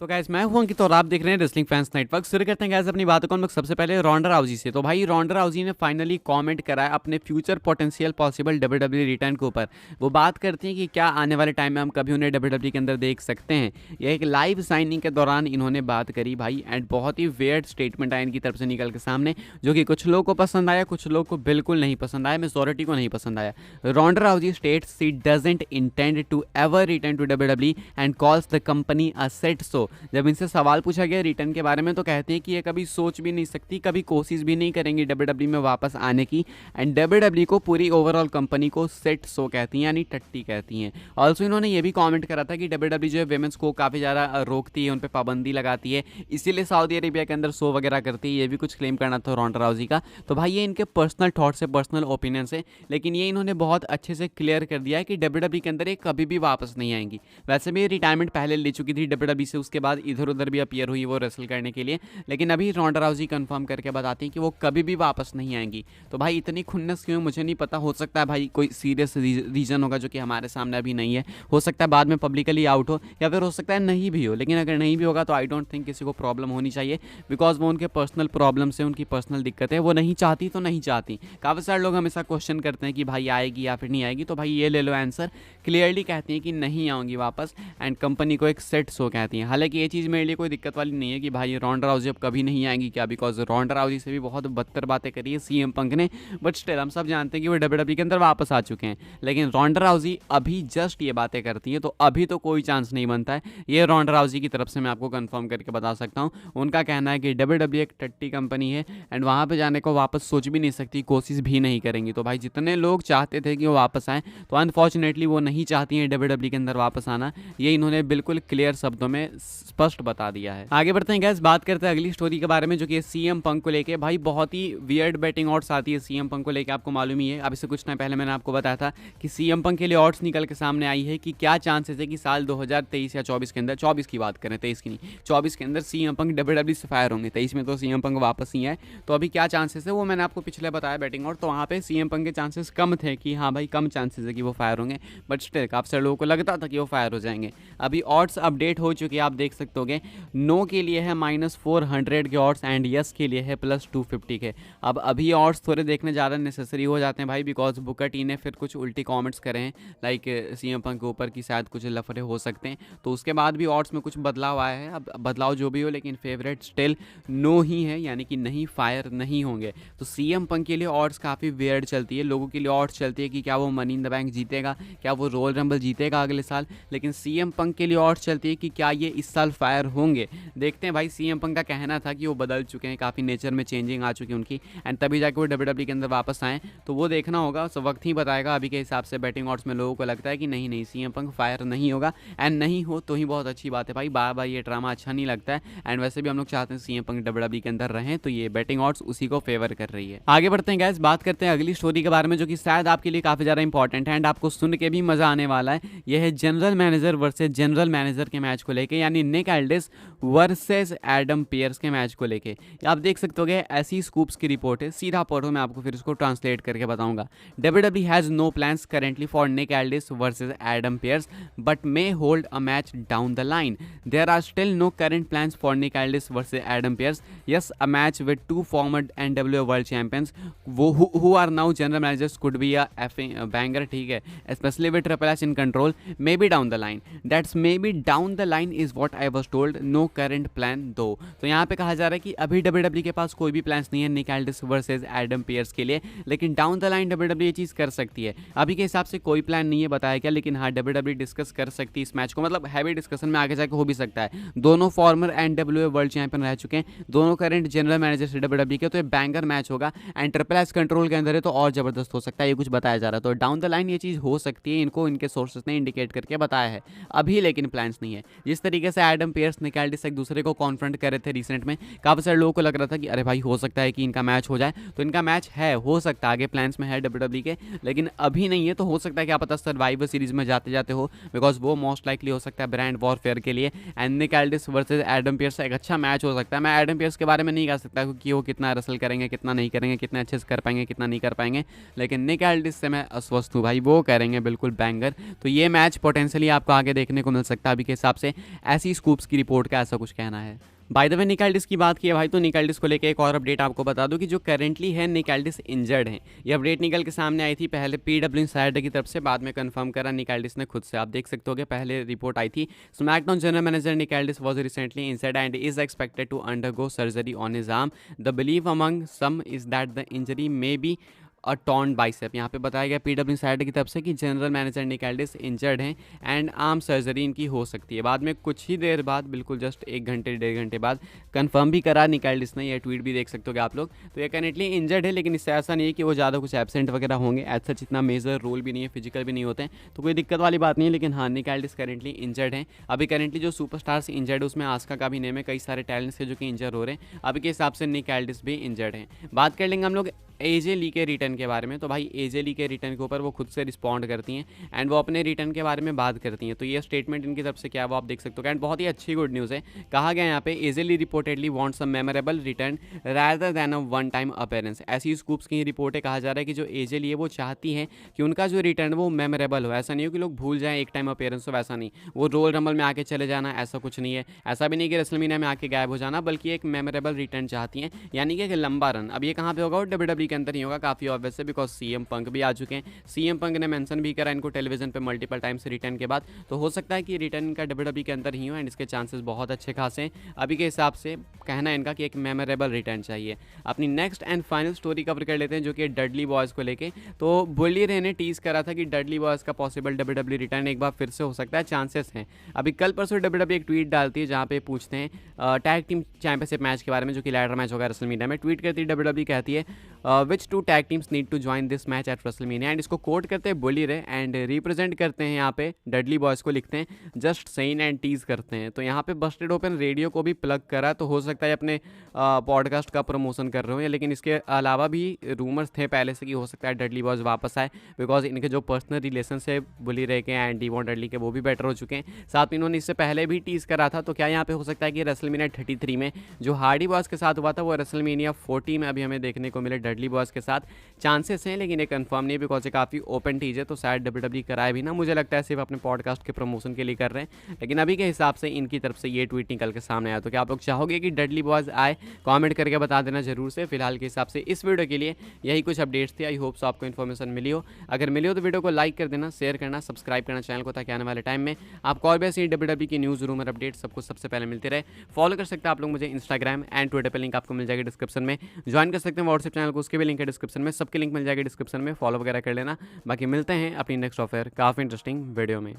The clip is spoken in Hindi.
तो गाइस मैं हूं अंकित और आप देख रहे हैं रेसलिंग फैंस नेटवर्क। शुरू करते हैं गाइस अपनी बातों को हम लोग सबसे पहले रोंडा राउजी से। तो भाई रोंडा राउजी ने फाइनली कमेंट करा है अपने future potential possible W W return के ऊपर। वो बात करती हैं कि क्या आने वाले टाइम में हम कभी उन्हें डब्ल्यूडब्ल्यू के अंदर देख सकते हैं। यह एक लाइव साइनिंग के दौरान इन्होंने बात करी भाई, एंड बहुत ही वेयर्ड स्टेटमेंट आया इनकी तरफ से निकल के सामने, जो कि कुछ लोगों को पसंद आया, कुछ लोगों को बिल्कुल नहीं पसंद आया, मेजॉरिटी को नहीं पसंद आया। Ronda Rousey states she doesn't intend to ever return to WW and calls the company a set so. जब इनसे सवाल पूछा गया रिटर्न के बारे में तो कहते हैं कि ये कभी सोच भी नहीं सकती, कभी कोशिश भी नहीं करेंगी डब्ल्यूडब्ल्यू में वापस आने की। एंड डब्ल्यूडब्ल्यू को पूरी ओवरऑल कंपनी को सेट सो कहती हैं, यानी टट्टी कहती हैं। ऑल्सो इन्होंने ये भी कमेंट करा था कि डब्ल्यूडब्ल्यू जो है वेमेंस को काफ़ी ज़्यादा रोकती है, उन पर पाबंदी लगाती है, इसीलिए सऊदी अरेबिया के अंदर शो वगैरह करती है। ये भी कुछ क्लेम करना था रोंडा राउजी का। तो भाई ये इनके पर्सनल थॉट्स है, पर्सनल ओपिनियन है, लेकिन ये इन्होंने बहुत अच्छे से क्लियर कर दिया है कि डब्ल्यूडब्ल्यू के अंदर ये कभी भी वापस नहीं आएंगी। वैसे भी रिटायरमेंट पहले ले चुकी थी डब्ल्यूडब्ल्यू से, उसके बाद इधर उधर भी अपीयर हुई वो रेसल करने के लिए, लेकिन अभी रोंडा राउजी कंफर्म करके बताती हैं कि वो कभी भी वापस नहीं आएंगी। तो भाई इतनी खुन्नस क्यों मुझे नहीं पता, हो सकता है भाई कोई सीरियस रीजन होगा जो कि हमारे सामने अभी नहीं है, हो सकता है बाद में पब्लिकली आउट हो, या फिर हो सकता है नहीं भी हो। लेकिन अगर नहीं भी होगा तो आई डोंट थिंक किसी को प्रॉब्लम होनी चाहिए, बिकॉज वो उनके पर्सनल प्रॉब्लम से, उनकी पर्सनल दिक्कत है, वो नहीं चाहती तो नहीं चाहती। काफ़ी सारे लोग हमेशा क्वेश्चन करते हैं कि भाई आएगी या फिर नहीं आएगी, तो भाई ये ले लो आंसर, क्लियरली कहती हैं कि नहीं आऊँगी वापस, एंड कंपनी को एक सेट सो कहती हैं। हालांकि ये चीज़ मेरे लिए कोई दिक्कत वाली नहीं है कि भाई रोंडा राउजी अब कभी नहीं आएंगी क्या, बिकॉज रोंडा राउजी से भी बहुत बदतर बातें करी है सीएम पंक ने, बट स्टिल हम सब जानते हैं कि वो डब्ल्यूडब्ल्यू के अंदर वापस आ चुके हैं। लेकिन रोंडा राउजी अभी जस्ट ये बातें करती है, तो अभी तो कोई चांस नहीं बनता है। ये रोंडा राउजी की तरफ से मैं आपको कंफर्म करके बता सकता हूँ। उनका कहना है कि डब्ल्यूडब्ल्यू एक टट्टी कंपनी है, एंड वहाँ पर जाने को वापस सोच भी नहीं सकती, कोशिश भी नहीं करेंगी। तो भाई जितने लोग चाहते थे कि वो वापस आएँ, तो अनफॉर्चुनेटली वो नहीं चाहती हैं डब्ल्यूडब्ल्यू के अंदर वापस आना। ये इन्होंने बिल्कुल क्लियर शब्दों में स्पष्ट बता दिया है। आगे बढ़ते हैं गैस, बात करते हैं अगली स्टोरी के बारे में, जो कि सीएम पंक को लेके। भाई बहुत ही वियर्ड बैटिंग ऑड्स आती है सीएम पंक को लेके, आपको मालूम ही है। अब इससे कुछ टाइम पहले मैंने आपको बताया था कि सीएम पंक के लिए ऑड्स निकल के सामने आई है कि क्या चांसेस है कि साल 2023 या 24 के अंदर, 24 की बात करें, 23 की नहीं, 24 के अंदर सीएम पंक डब्ल्यूडब्ल्यू से फायर होंगे। 23 में तो सीएम पंक वापस ही आए, तो अभी क्या चांसेस है वो मैंने आपको पिछले बताया बैटिंग ऑड। तो वहाँ पे सीएम पंक के चांसेस कम थे कि हाँ भाई कम चांसेस है कि वो फायर होंगे, बट स्टिल काफ़ी सारे लोगों को लगता था कि वो फायर हो जाएंगे। अभी ऑड्स अपडेट हो चुके हैं, आप देख सकते होगे। नो के लिए है -400 के ऑड्स, एंड यस के लिए है +250 के। अब अभी ऑड्स थोड़े देखने ज़्यादा नेसेसरी हो जाते हैं भाई, बिकॉज बुकर टी ने फिर कुछ उल्टी कमेंट्स करे हैं लाइक सीएम पंक के ऊपर कि शायद कुछ लफड़े हो सकते हैं, तो उसके बाद भी ऑड्स में कुछ बदलाव आया है। अब बदलाव जो भी हो, लेकिन फेवरेट स्टिल नो ही है, यानी कि नहीं, फायर नहीं होंगे। तो सीएम पंक के लिए ऑड्स काफ़ी वेयर्ड चलती है, लोगों के लिए ऑड्स चलती है कि क्या वो मनी इन द बैंक जीतेगा, क्या वो रॉयल रंबल जीतेगा अगले साल। लेकिन सीएम पंक के लिए ऑड्स चलती है कि क्या ये इस साल फायर होंगे। देखते हैं भाई, सीएम पंक का कहना था कि वो बदल चुके हैं, काफ़ी नेचर में चेंजिंग आ चुकी है उनकी, एंड तभी जाके वो डब्ल्यूडब्ल्यू के अंदर वापस आए। तो वो देखना होगा, सब वक्त ही बताएगा। अभी के हिसाब से बैटिंग ऑड्स में लोगों को लगता है कि नहीं नहीं, सीएम पंक फायर नहीं होगा, एंड नहीं हो तो ही बहुत अच्छी बात है भाई। बार बार ये ड्रामा अच्छा नहीं लगता है, एंड वैसे भी हम लोग चाहते हैं सीएम पंक डब्ल्यूडब्ल्यू के अंदर रहें, तो ये बैटिंग ऑड्स उसी को फेवर कर रही है। आगे बढ़ते हैं गैस, बात करते हैं अगली स्टोरी के बारे में, जो कि शायद आपके लिए काफ़ी ज़्यादा इंपॉर्टेंट है एंड आपको सुन के भी मज़ा आने वाला है। यह है general manager versus general manager के मैच को लेके, यानी निक एल्डिस वर्सेज एडम पियर्स के मैच को लेके। आप देख सकते हो ऐसी स्कूप्स की रिपोर्ट है, सीधा पढ़ो, मैं आपको फिर इसको ट्रांसलेट करके बताऊंगा। W W has no plans currently for Nick Aldis versus Adam Pierce but may hold a match down the line. There are still no current plans for Nick Aldis versus Adam Pierce. Yes, a match with two former NWA world champions who are now general managers could be a banger, ठीक है, especially with Triple H in control, maybe down the line. That's maybe down the line is what I was told. No current plan though. तो यहाँ पे कहा जा रहा है कि अभी WWE के पास कोई भी प्लान्स नहीं है निक एल्डिस वर्सेज एडम पियर्स के लिए, लेकिन डाउन द लाइन WWE ये चीज़ कर सकती है। अभी के हिसाब से कोई प्लान नहीं है बताया क्या, लेकिन हाँ WWE डिस्कस कर सकती है इस मैच को, मतलब हैवी डिस्कशन में आगे जाके हो भी सकता है। दोनों फॉर्मर NWA वर्ल्ड चैंपियन रह चुके हैं, दोनों करंट जनरल मैनेजर से WWE के, तो ये बैंगर मैच होगा, एंड ट्रिपल एच कंट्रोल के अंदर है तो और ज़बरदस्त हो सकता है, ये कुछ बताया जा रहा है। तो डाउन द लाइन ये चीज़ हो सकती है, इनको इनके सोर्सेज ने इंडिकेट करके बताया है। अभी लेकिन प्लान्स नहीं है। जिस तरीके से एडम पियर्स निक एल्डिस एक दूसरे को कॉन्फ्रंट कर रहे थे रिसेंट में, काफ़ी सारे लोगों को लग रहा था कि अरे भाई हो सकता है कि इनका मैच हो जाए, तो इनका मैच है, हो सकता है आगे प्लान्स में है WWE के, लेकिन अभी नहीं है। तो हो सकता है क्या पता सर्वाइवर सीरीज में जाते जाते हो, बिकॉज वो मोस्ट लाइकली हो सकता है ब्रांड वॉरफेयर के लिए, and Nick Aldis versus Adam Pierce एक अच्छा मैच हो सकता है। मैं एडम पियर्स के बारे में नहीं कह सकता कि वो कितना रसल करेंगे, कितना नहीं करेंगे, कितने अच्छे से कर पाएंगे, कितना नहीं कर पाएंगे, लेकिन निक एल्डिस से मैं अस्वस्थ हूँ भाई, वो करेंगे बिल्कुल बैंगर। तो ये मैच पोटेंशियली आपको आगे देखने को मिल सकता है अभी के हिसाब से। ऐसी स्कूप्स की रिपोर्ट का ऐसा कुछ कहना है। बाय द वे निकाल्डिस की बात की है भाई, तो निकाल्डिस को लेकर एक और अपडेट आपको बता दूं कि जो करंटली है निकाल्डिस इंजर्ड हैं। ये अपडेट निकल के सामने आई थी पहले पीडब्ल्यू इंसाइडर की तरफ से, बाद में कंफर्म करा निकाल्डिस ने खुद से। आप देख सकते हो कि पहले रिपोर्ट आई थी SmackDown general manager Nick Aldis was recently injured and is expected to undergo surgery on his arm. The believe among some is that the injury may be torn bicep. यहाँ पे बताया गया पीडब्ल्यू इंसाइडर की तरफ से कि जनरल मैनेजर निकाल्डिस इंजर्ड हैं एंड आर्म सर्जरी इनकी हो सकती है। बाद में कुछ ही देर बाद, बिल्कुल जस्ट 1-1.5 घंटे बाद कंफर्म भी करा निकाल्डिस ने। ये ट्वीट भी देख सकते हो आप लोग। तो ये करेंटली इंजर्ड है, लेकिन इससे ऐसा नहीं है कि वो ज़्यादा कुछ एब्सेंट वगैरह होंगे। एज सच इतना मेजर रोल भी नहीं है, फिजिकल भी नहीं होते हैं, तो कोई दिक्कत वाली बात नहीं है। लेकिन हाँ, निकाल्डिस करेंटली इंजर्ड हैं। अभी करेंटली जो सुपरस्टार्स इंजर्ड है उसमें आस्का का भी नेम है, कई सारे टैलेंट्स है जो कि इंजर हो रहे हैं। अभी के हिसाब से निकाल्डिस भी इंजर्ड हैं। बात कर लेंगे हम लोग एजे ली के रिटर्न के बारे में। तो भाई एजे ली के रिटर्न के ऊपर वो खुद से रिस्पॉन्ड करती हैं एंड वो अपने रिटर्न के बारे में बात करती हैं। तो ये स्टेटमेंट इनकी तरफ से क्या है वो आप देख सकते हो एंड बहुत ही अच्छी गुड न्यूज़ है। कहा गया यहाँ पे AJ Lee reportedly wants a memorable return rather than a one time appearance. ऐसी स्कूप्स की रिपोर्ट है, कहा जा रहा है कि जो एजे ली है वो चाहती हैं कि उनका जो रिटर्न वो मेमोरेबल हो। ऐसा नहीं हो कि लोग भूल जाएं एक टाइम अपीयरेंस हो, वैसा नहीं। वो रोल रंबल में आके चले जाना, ऐसा कुछ नहीं है। ऐसा भी नहीं कि रेसलमेनिया में आके गायब हो जाना, बल्कि एक मेमोरेबल रिटर्न चाहती हैं, यानी कि एक लंबा रन। अब ये कहाँ पे होगा? वो डब्ल्यूडब्ल्यू के अंदर ही होगा, काफ़ी ऑब्वियस है, बिकॉज सीएम पंक भी आ चुके हैं। सीएम पंक ने मेंशन भी करा इनको टेलीविजन पे मल्टीपल टाइम से रिटर्न के बाद। तो हो सकता है कि रिटर्न का डब्ल्यूडब्ल्यू के अंदर ही हो एंड इसके चांसेस बहुत अच्छे खासे हैं। अभी के हिसाब से कहना है इनका कि एक मेमोरेबल रिटर्न चाहिए। अपनी next and final story cover कर लेते हैं, जो कि डडली बॉयज़ को लेके। तो बुली रे ने टीज करा था कि डडली बॉयज़ का पॉसिबल डब्ल्यूडब्ल्यू रिटर्न एक बार फिर से हो सकता है, चांसेस हैं। अभी कल परसों डब्ल्यूडब्ल्यू एक ट्वीट डालती है जहाँ पे पूछते हैं टैग टीम चैंपियनशिप मैच के बारे में, जो कि लैडर मैच होगा रेसलमेनिया में। ट्वीट करती है डब्ल्यूडब्ल्यू, कहती है which 2 tag teams need to join this match at WrestleMania. And इसको कोट करते हैं बुली रे एंड रिप्रेजेंट करते हैं यहाँ पे डडली बॉयज़ को, लिखते हैं जस्ट सेइन एंड टीज करते हैं। तो यहाँ पे बस्टेड ओपन रेडियो को भी प्लग करा, तो हो सकता है अपने पॉडकास्ट का प्रमोशन कर रहे हो। लेकिन इसके अलावा भी रूमर्स थे पहले से कि हो सकता है डडली बॉयज़ वापस आए, बिकॉज इनके जो पर्सनल रिलेशन है बुली रे के एंड डीवॉन डडली के, वो भी बेटर हो चुके हैं। साथ में इन्होंने इससे पहले भी टीज करा था। तो क्या यहाँ पे हो सकता है कि रेसलमेनिया 33 में जो हार्डी बॉयज़ के साथ हुआ था, वो रेसलमेनिया 40 में अभी हमें देखने को मिले डडली बॉयज़ के साथ? चांसेस हैं, लेकिन ये कंफर्म नहीं, बिकॉज ये काफ़ी ओपन टीज है। तो शायद डब्ल्यूडब्ल्यू कराए भी ना, मुझे लगता है सिर्फ अपने पॉडकास्ट के प्रमोशन के लिए कर रहे हैं। लेकिन अभी के हिसाब से इनकी तरफ से ये ट्वीट निकल के सामने आया। तो क्या आप लोग चाहोगे कि डडली बॉयज़ आए? कमेंट करके बता देना जरूर से। फिलहाल के हिसाब से इस वीडियो के लिए यही कुछ अपडेट्स थे। आई होप सो आपको इन्फॉर्मेशन मिली हो। अगर मिली हो तो वीडियो को लाइक कर देना, शेयर करना, सब्सक्राइब करना चैनल को, ताकि आने वाले टाइम में आपको और भी ऐसी डब्ल्यूडब्ल्यू की न्यूज़, रूमर, अपडेट सब कुछ सबसे पहले मिलती रहे। फॉलो कर सकते हैं आप लोग मुझे इंस्टाग्राम एंड ट्विटर पर, लिंक आपको मिल जाएगी डिस्क्रिप्शन में। ज्वाइन कर सकते हैं व्हाट्सएप चैनल को, उसके भी लिंक है डिस्क्रिप्शन में। सबके लिंक मिल जाएगी डिस्क्रिप्शन में, फॉलो वगैरह कर लेना। बाकी मिलते हैं अपनी नेक्स्ट ऑफर काफ़ी इंटरेस्टिंग वीडियो में।